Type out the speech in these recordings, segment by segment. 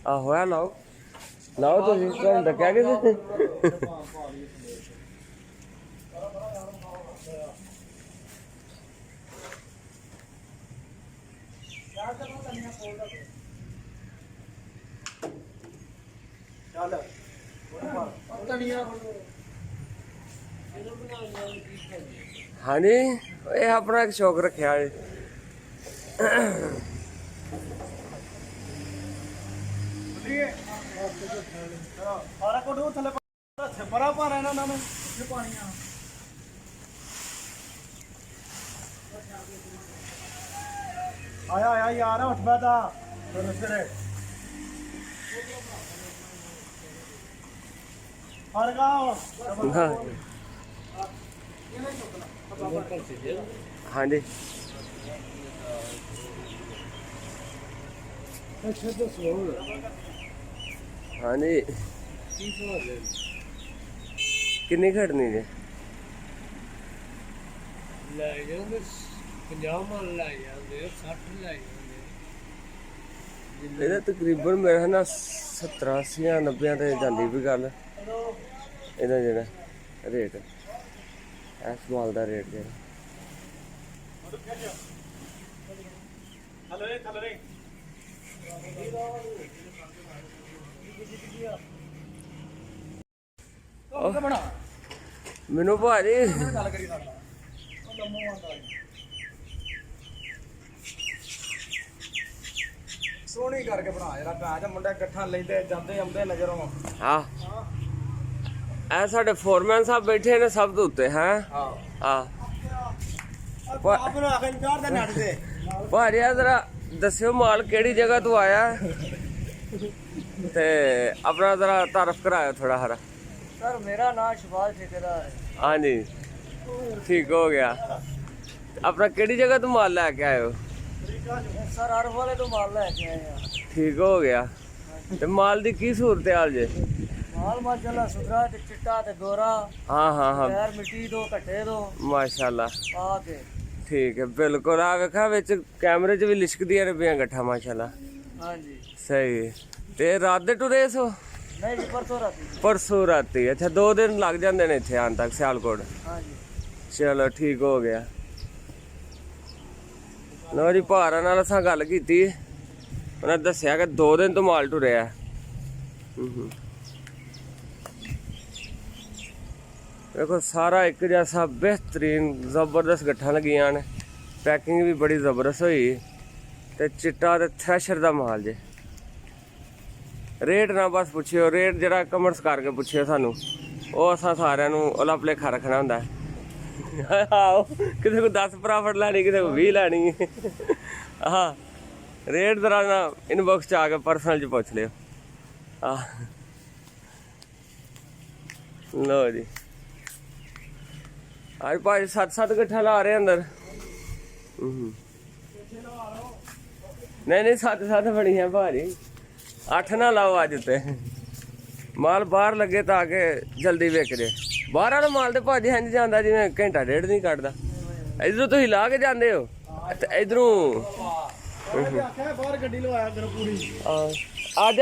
ਆਹੋ ਆ ਲਾਓ ਲਾਓ ਤੁਸੀਂ ਤੁਹਾਨੂੰ ਡੱਕਿਆ ਕਿਸੇ हाँ जी ये अपना एक शौक रखा है आया आया यार उठ बैठा हाँ जी हाँ जी किन्नी खड़नी जी तकरीबन मेरा ना 70-80 या 90 ते जांदी भी गल ਇਹਦਾ ਜਿਹੜਾ ਰੇਟ ਇਸ ਮਾਲ ਦਾ ਰੇਟ ਜਿਹੜਾ ਮੈਨੂੰ ਭਾਜੀ ਸੋਹਣੀ ਕਰਕੇ ਬਣਾ ਜਿਹੜਾ ਭੈਣ ਦਾ ਮੁੰਡਾ ਇਕੱਠਾ ਲੈਂਦੇ ਜਾਂਦੇ ਆਉਂਦੇ ਨਜ਼ਰ ਆਉਂ ਹਾਂ ਇਹ ਸਾਡੇ ਫੋਰਮੈਨ ਸਾਹਿਬ ਬੈਠੇ ਨੇ ਸਭ ਤੋਂ ਉੱਤੇ ਹੈ ਹਾਂ ਭਾਜੀ ਜਰਾ ਦੱਸਿਓ ਮਾਲ ਕਿਹੜੀ ਜਗ੍ਹਾ ਤੋਂ ਆਇਆ ਤੇ ਆਪਣਾ ਜਰਾ ਤਾਰਫ ਕਰਾਇਆ ਥੋੜਾ ਹਰਾ सर मेरा नाम शबाज ठेकेदार है हाँ जी ठीक हो गया अपना केड़ी जगह तो माल लैके आए हो सर हर वाले तो माल लैके आए हैं ठीक हो गया ते माल दी की सूरत हाल जे माल माशाल्लाह सुथरा ते चिट्टा ते गोरा हाँ हाँ हाँ पैर मिट्टी दो कट्टे दो माशाल्लाह आके ठीक है बिल्कुल आ वेखा विच कैमरे च भी लिशकदियां ने पियां गट्ठा माशाल्लाह हाँ जी सही ते रात दे टुरे सो नहीं जी परसों राती अच्छा 2 दिन लग जाते हैं इतने आने तक सियालकोट हाँ जी चलो ठीक हो गया लो जी भारा नाल असां गल कीती उन्हें दस्सिया कि 2 दिन तो माल टुरिया देखो सारा एक जैसा बेहतरीन जबरदस्त गट्ठा लगियां ने पैकिंग भी बड़ी जबरदस्त हुई ते चिट्टा ते थ्रैशर दा माल जे रेट ना बस पुछियो रेट जरा कमेंट्स करके पुछियो सानू वो असां सारिਆਂ ਨੂੰ ओला भुलेखा रखना ਹੁੰਦਾ आओ किसी को 10 प्रॉफिट लैनी किसी को 20 लैनी हाँ रेट जरा ना इनबॉक्स च आके पर्सनल च पूछ लियो हाँ लो जी आज भाई 7 गट्ठा ला रहे अंदर नहीं 7 बनी है भारी 8 ना लाओ अज ते माल बाहर लगे ताकि जल्दी विक जाए बाहर वाला माल तो भाजी इंज जाता जिवें घंटा डेढ़ नहीं कटदा इधरों तुसीं ला के जाते हो इधरों आज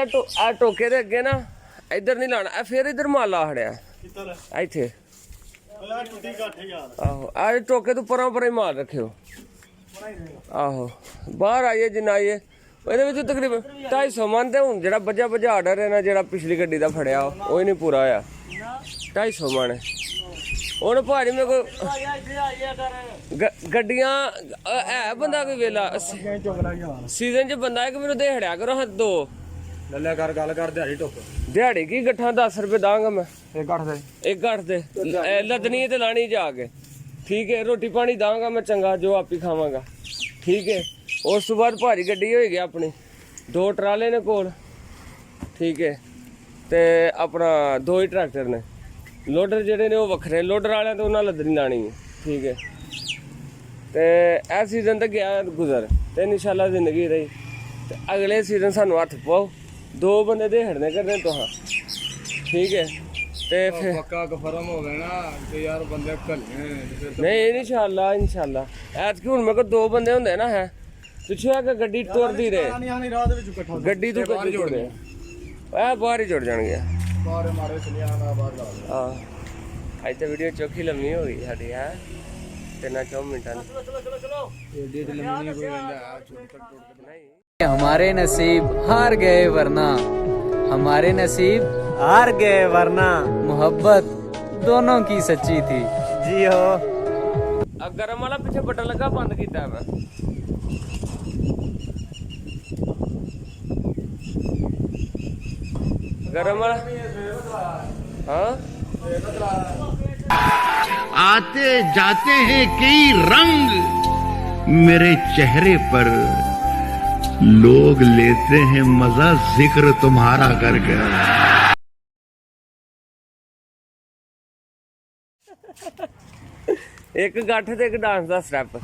टोके दे अगे ना इधर नहीं लाना फिर इधर माल ला खड़िया इत्थे आहो आज टोके तो परां परां ही माल रखियो आहो बाहर आइए जिन्ना आइए तकरीबन 250 मन तो हूँ जो बजा आर्डर है ना जो पिछली गड्डी का फड़िया वो ही नहीं पूरा होया 250 मन हूँ भाजी मेरे को गड्डियां है बंदा कोई वेला सीजन च बंदा है कि मेरे देहड़िया करो हाँ 2 लल्ले कर गल कर दिहाड़ी टुक दिहाड़ी की गट्ठा 10 रुपये दांगा मैं एक गठ दे लदनी है तो लानी जाके ठीक है रोटी पानी दांगा मैं चंगा जो आप ही खावांगा ठीक है उस तो बाद भारी गड्डी हो गई अपनी 2 ट्राले ने कोल ठीक है ते अपना 2 ही ट्रैक्टर ने लोडर जेडे ने वो वखरे लोडर वाले तो उन्हें लदनी लानी है ठीक है ते ए सीजन तो गया गुजर ते इंशाल्लाह जिंदगी रही ते अगले सीजन सानू हथ पाओ 2 बंदे देहड़ने करने तो हाँ ठीक है ते फिर पक्का कफरम हो गया ना तो यार बंदे कल नहीं इंशाल्लाह ऐत कि हुण मेरे को 2 बंदे होंदे ना है ਪਿੱਛੇ ਆ ਕੇ ਗੱਡੀ ਤੁਰਦੀ ਰਹੇ ਨਹੀਂ ਰਾਹ ਦੇ ਵਿੱਚ ਇਕੱਠਾ ਗੱਡੀ ਤੋਂ ਗੱਡੀ ਜੁੜਦੇ ਆ ਬਾਹਰ ਹੀ ਜੁੜ ਜਾਣਗੇ ਬਾਰੇ ਮਾਰੇ ਚਲਿਆ ਨਾ ਬਾਹਰ ਲਾ ਹਾਂ ਅੱਜ ਤਾਂ ਵੀਡੀਓ ਚੌਖੀ ਲੰਮੀ ਹੋ ਗਈ ਸਾਡੀ ਹੈ 3-4 ਮਿੰਟਾਂ ਦੀ ਏਡੀ ਏਡੀ ਲੰਮੀ ਨਹੀਂ ਕੋਈ ਰਹਿੰਦਾ ਛੋਟੇ ਟੁੱਟ ਕੇ ਨਹੀਂ हमारे नसीब हार गए वरना हमारे नसीब हार गए वरना मोहब्बत दोनों की सच्ची थी जी हो ਆ ਗਰਮ ਵਾਲਾ ਪਿੱਛੇ ਬਟਨ ਲੱਗਾ ਬੰਦ ਕੀਤਾ ਮੈਂ ਗਰਮ ਵਾਲਾ ਹਾਂ आते जाते हैं कई रंग मेरे चेहरे पर लोग लेते हैं मजा जिक्र तुम्हारा करके ਇੱਕ ਗੱਠ ਤੇ ਇੱਕ ਡਾਂਸ ਦਾ ਸਟੈਪ